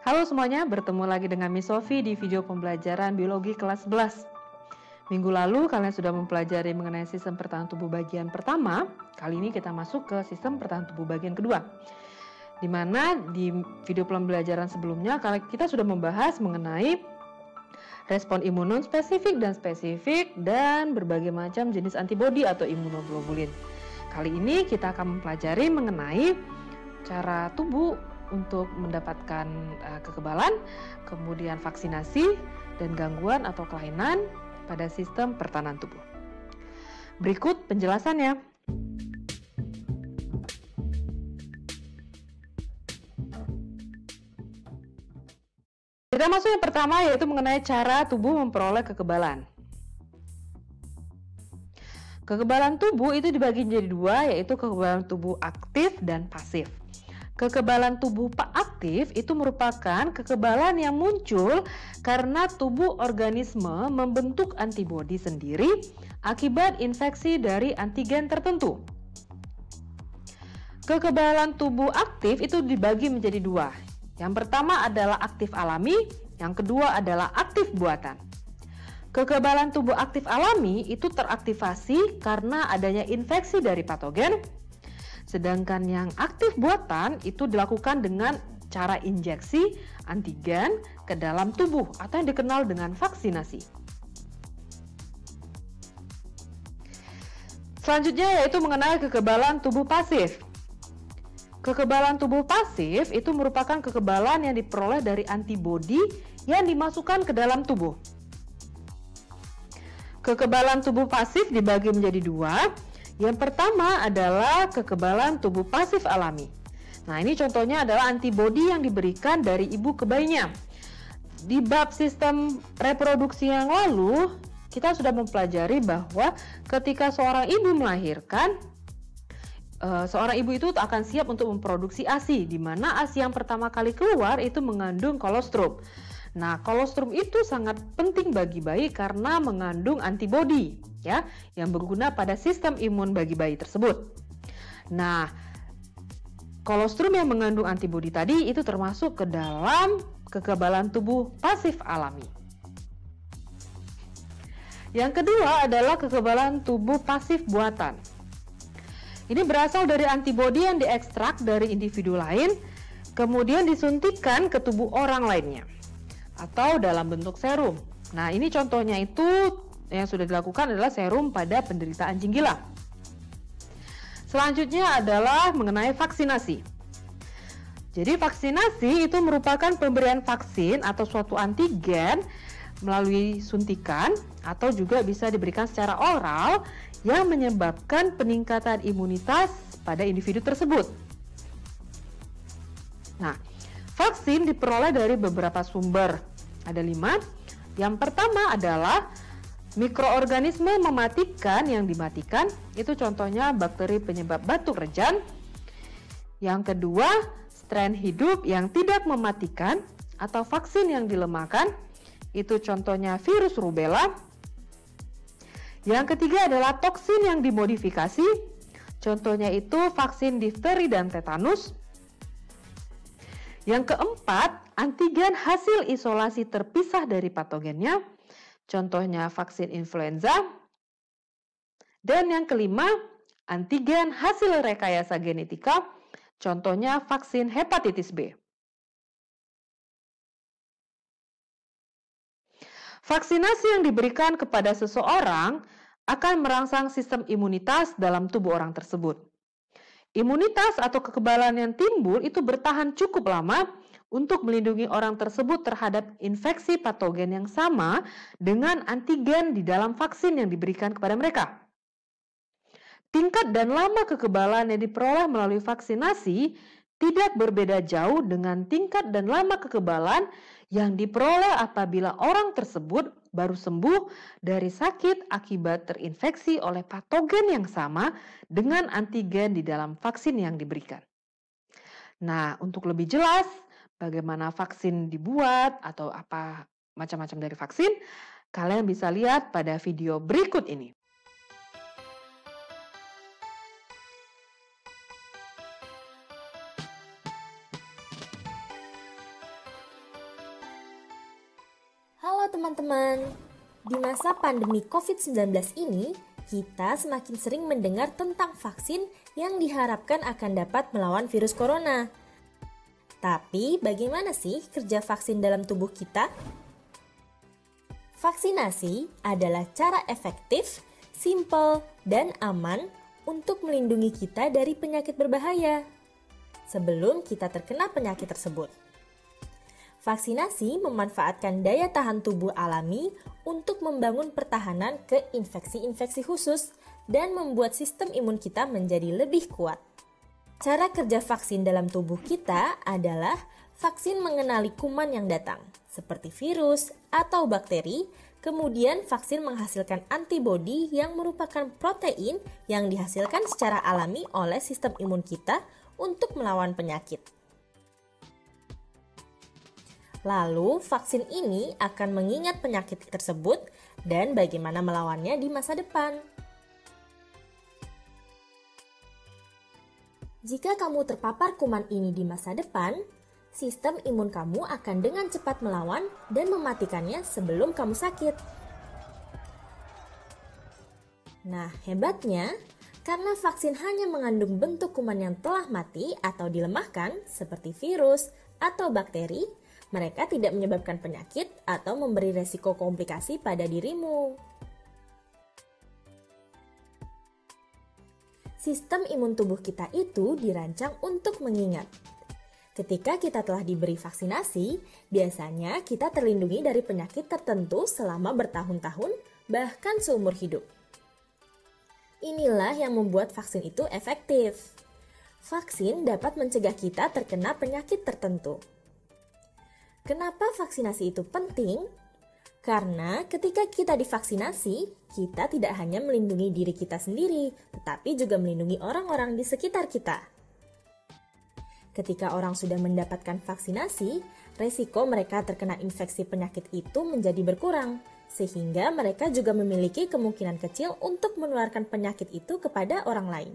Halo semuanya, bertemu lagi dengan Miss Sofi di video pembelajaran biologi kelas 11. Minggu lalu kalian sudah mempelajari mengenai sistem pertahanan tubuh bagian pertama. Kali ini kita masuk ke sistem pertahanan tubuh bagian kedua. Di mana di video pembelajaran sebelumnya kita sudah membahas mengenai respon imun non-spesifik dan spesifik dan berbagai macam jenis antibodi atau imunoglobulin. Kali ini kita akan mempelajari mengenai cara tubuh untuk mendapatkan kekebalan, kemudian vaksinasi, dan gangguan atau kelainan pada sistem pertahanan tubuh. Berikut penjelasannya. Kita masuk yang pertama, yaitu mengenai cara tubuh memperoleh kekebalan. Kekebalan tubuh itu dibagi menjadi dua, yaitu kekebalan tubuh aktif dan pasif. Kekebalan tubuh aktif itu merupakan kekebalan yang muncul karena tubuh organisme membentuk antibodi sendiri akibat infeksi dari antigen tertentu. Kekebalan tubuh aktif itu dibagi menjadi dua. Yang pertama adalah aktif alami, yang kedua adalah aktif buatan. Kekebalan tubuh aktif alami itu teraktivasi karena adanya infeksi dari patogen. Sedangkan yang aktif buatan itu dilakukan dengan cara injeksi antigen ke dalam tubuh atau yang dikenal dengan vaksinasi. Selanjutnya yaitu mengenai kekebalan tubuh pasif. Kekebalan tubuh pasif itu merupakan kekebalan yang diperoleh dari antibodi yang dimasukkan ke dalam tubuh. Kekebalan tubuh pasif dibagi menjadi dua. Yang pertama adalah kekebalan tubuh pasif alami. Nah, ini contohnya adalah antibodi yang diberikan dari ibu ke bayinya. Di bab sistem reproduksi yang lalu, kita sudah mempelajari bahwa ketika seorang ibu melahirkan, seorang ibu itu akan siap untuk memproduksi ASI, di mana ASI yang pertama kali keluar itu mengandung kolostrum. Nah, kolostrum itu sangat penting bagi bayi karena mengandung antibodi, ya, yang berguna pada sistem imun bagi bayi tersebut. Nah, kolostrum yang mengandung antibodi tadi itu termasuk ke dalam kekebalan tubuh pasif alami. Yang kedua adalah kekebalan tubuh pasif buatan. Ini berasal dari antibodi yang diekstrak dari individu lain, kemudian disuntikkan ke tubuh orang lainnya, atau dalam bentuk serum. Nah, ini contohnya itu yang sudah dilakukan adalah serum pada penderita anjing gila. Selanjutnya adalah mengenai vaksinasi. Jadi vaksinasi itu merupakan pemberian vaksin atau suatu antigen melalui suntikan atau juga bisa diberikan secara oral yang menyebabkan peningkatan imunitas pada individu tersebut. Nah, vaksin diperoleh dari beberapa sumber. Ada 5. Yang pertama adalah mikroorganisme mematikan yang dimatikan. Itu contohnya bakteri penyebab batuk rejan. Yang kedua, strain hidup yang tidak mematikan atau vaksin yang dilemahkan. Itu contohnya virus rubella. Yang ketiga adalah toksin yang dimodifikasi. Contohnya itu vaksin difteri dan tetanus. Yang keempat, antigen hasil isolasi terpisah dari patogennya, contohnya vaksin influenza. Dan yang kelima, antigen hasil rekayasa genetika, contohnya vaksin hepatitis B. Vaksinasi yang diberikan kepada seseorang akan merangsang sistem imunitas dalam tubuh orang tersebut. Imunitas atau kekebalan yang timbul itu bertahan cukup lama untuk melindungi orang tersebut terhadap infeksi patogen yang sama dengan antigen di dalam vaksin yang diberikan kepada mereka. Tingkat dan lama kekebalan yang diperoleh melalui vaksinasi tidak berbeda jauh dengan tingkat dan lama kekebalan yang diperoleh apabila orang tersebut baru sembuh dari sakit akibat terinfeksi oleh patogen yang sama dengan antigen di dalam vaksin yang diberikan. Nah, untuk lebih jelas bagaimana vaksin dibuat atau apa macam-macam dari vaksin, kalian bisa lihat pada video berikut ini. teman-teman, di masa pandemi COVID-19 ini, kita semakin sering mendengar tentang vaksin yang diharapkan akan dapat melawan virus corona. Tapi bagaimana sih kerja vaksin dalam tubuh kita? Vaksinasi adalah cara efektif, simpel, dan aman untuk melindungi kita dari penyakit berbahaya sebelum kita terkena penyakit tersebut. Vaksinasi memanfaatkan daya tahan tubuh alami untuk membangun pertahanan ke infeksi-infeksi khusus dan membuat sistem imun kita menjadi lebih kuat. Cara kerja vaksin dalam tubuh kita adalah vaksin mengenali kuman yang datang, seperti virus atau bakteri, kemudian vaksin menghasilkan antibodi yang merupakan protein yang dihasilkan secara alami oleh sistem imun kita untuk melawan penyakit. Lalu, vaksin ini akan mengingat penyakit tersebut dan bagaimana melawannya di masa depan. Jika kamu terpapar kuman ini di masa depan, sistem imun kamu akan dengan cepat melawan dan mematikannya sebelum kamu sakit. Nah, hebatnya, karena vaksin hanya mengandung bentuk kuman yang telah mati atau dilemahkan, seperti virus atau bakteri, mereka tidak menyebabkan penyakit atau memberi resiko komplikasi pada dirimu. Sistem imun tubuh kita itu dirancang untuk mengingat. Ketika kita telah diberi vaksinasi, biasanya kita terlindungi dari penyakit tertentu selama bertahun-tahun, bahkan seumur hidup. Inilah yang membuat vaksin itu efektif. Vaksin dapat mencegah kita terkena penyakit tertentu. Kenapa vaksinasi itu penting? Karena ketika kita divaksinasi, kita tidak hanya melindungi diri kita sendiri, tetapi juga melindungi orang-orang di sekitar kita. Ketika orang sudah mendapatkan vaksinasi, resiko mereka terkena infeksi penyakit itu menjadi berkurang, sehingga mereka juga memiliki kemungkinan kecil untuk menularkan penyakit itu kepada orang lain.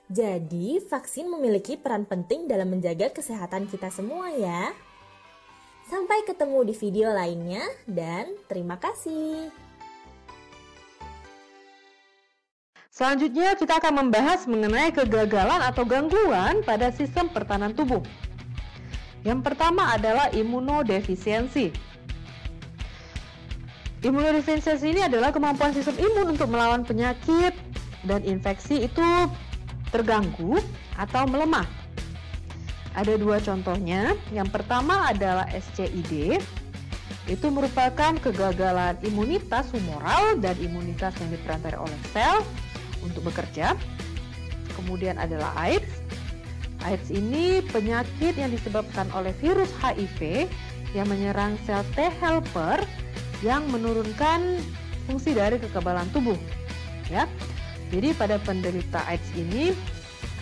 Jadi, vaksin memiliki peran penting dalam menjaga kesehatan kita semua ya. Sampai ketemu di video lainnya dan terima kasih. Selanjutnya kita akan membahas mengenai kegagalan atau gangguan pada sistem pertahanan tubuh. Yang pertama adalah imunodefisiensi. Imunodefisiensi ini adalah kemampuan sistem imun untuk melawan penyakit dan infeksi itu terganggu atau melemah. Ada dua contohnya. Yang pertama adalah SCID. Itu merupakan kegagalan imunitas humoral dan imunitas yang diperantarai oleh sel untuk bekerja. Kemudian adalah AIDS. AIDS ini penyakit yang disebabkan oleh virus HIV yang menyerang sel T helper yang menurunkan fungsi dari kekebalan tubuh. Ya. Jadi pada penderita AIDS ini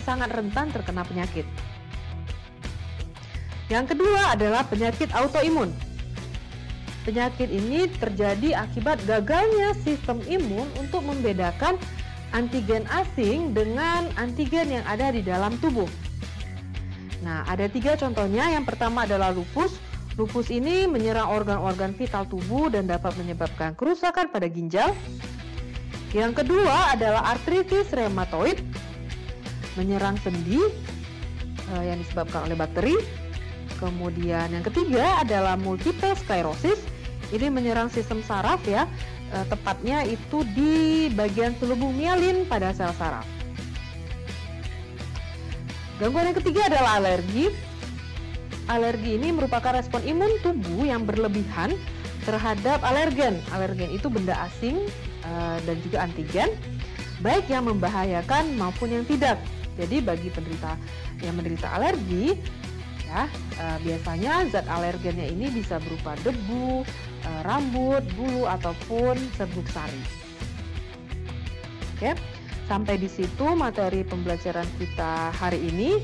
sangat rentan terkena penyakit. Yang kedua adalah penyakit autoimun. Penyakit ini terjadi akibat gagalnya sistem imun untuk membedakan antigen asing dengan antigen yang ada di dalam tubuh. Nah, ada 3 contohnya. Yang pertama adalah lupus. Lupus ini menyerang organ-organ vital tubuh dan dapat menyebabkan kerusakan pada ginjal. Yang kedua adalah artritis rheumatoid, menyerang sendi yang disebabkan oleh bakteri. Kemudian yang ketiga adalah multiple sclerosis. Ini menyerang sistem saraf ya, tepatnya itu di bagian selubung mielin pada sel saraf. Gangguan yang ketiga adalah alergi. Alergi ini merupakan respon imun tubuh yang berlebihan terhadap alergen. Alergen itu benda asing dan juga antigen, baik yang membahayakan maupun yang tidak. Jadi bagi penderita yang menderita alergi, ya, biasanya zat alergennya ini bisa berupa debu, rambut, bulu, ataupun serbuk sari. Oke, sampai di situ materi pembelajaran kita hari ini.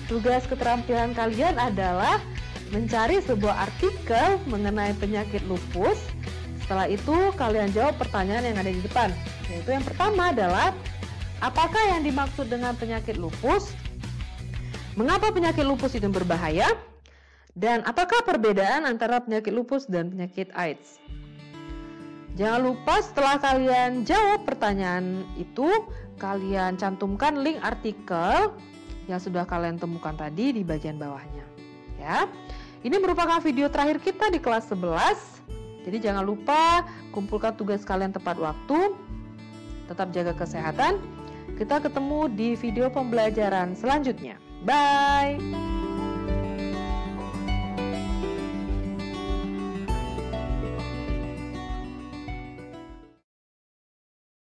Tugas keterampilan kalian adalah mencari sebuah artikel mengenai penyakit lupus. Setelah itu kalian jawab pertanyaan yang ada di depan. Yaitu yang pertama adalah, apakah yang dimaksud dengan penyakit lupus? Mengapa penyakit lupus itu berbahaya? Dan apakah perbedaan antara penyakit lupus dan penyakit AIDS? Jangan lupa setelah kalian jawab pertanyaan itu, kalian cantumkan link artikel yang sudah kalian temukan tadi di bagian bawahnya. Ya, ini merupakan video terakhir kita di kelas 11. Jadi jangan lupa kumpulkan tugas kalian tepat waktu. Tetap jaga kesehatan. Kita ketemu di video pembelajaran selanjutnya. Bye!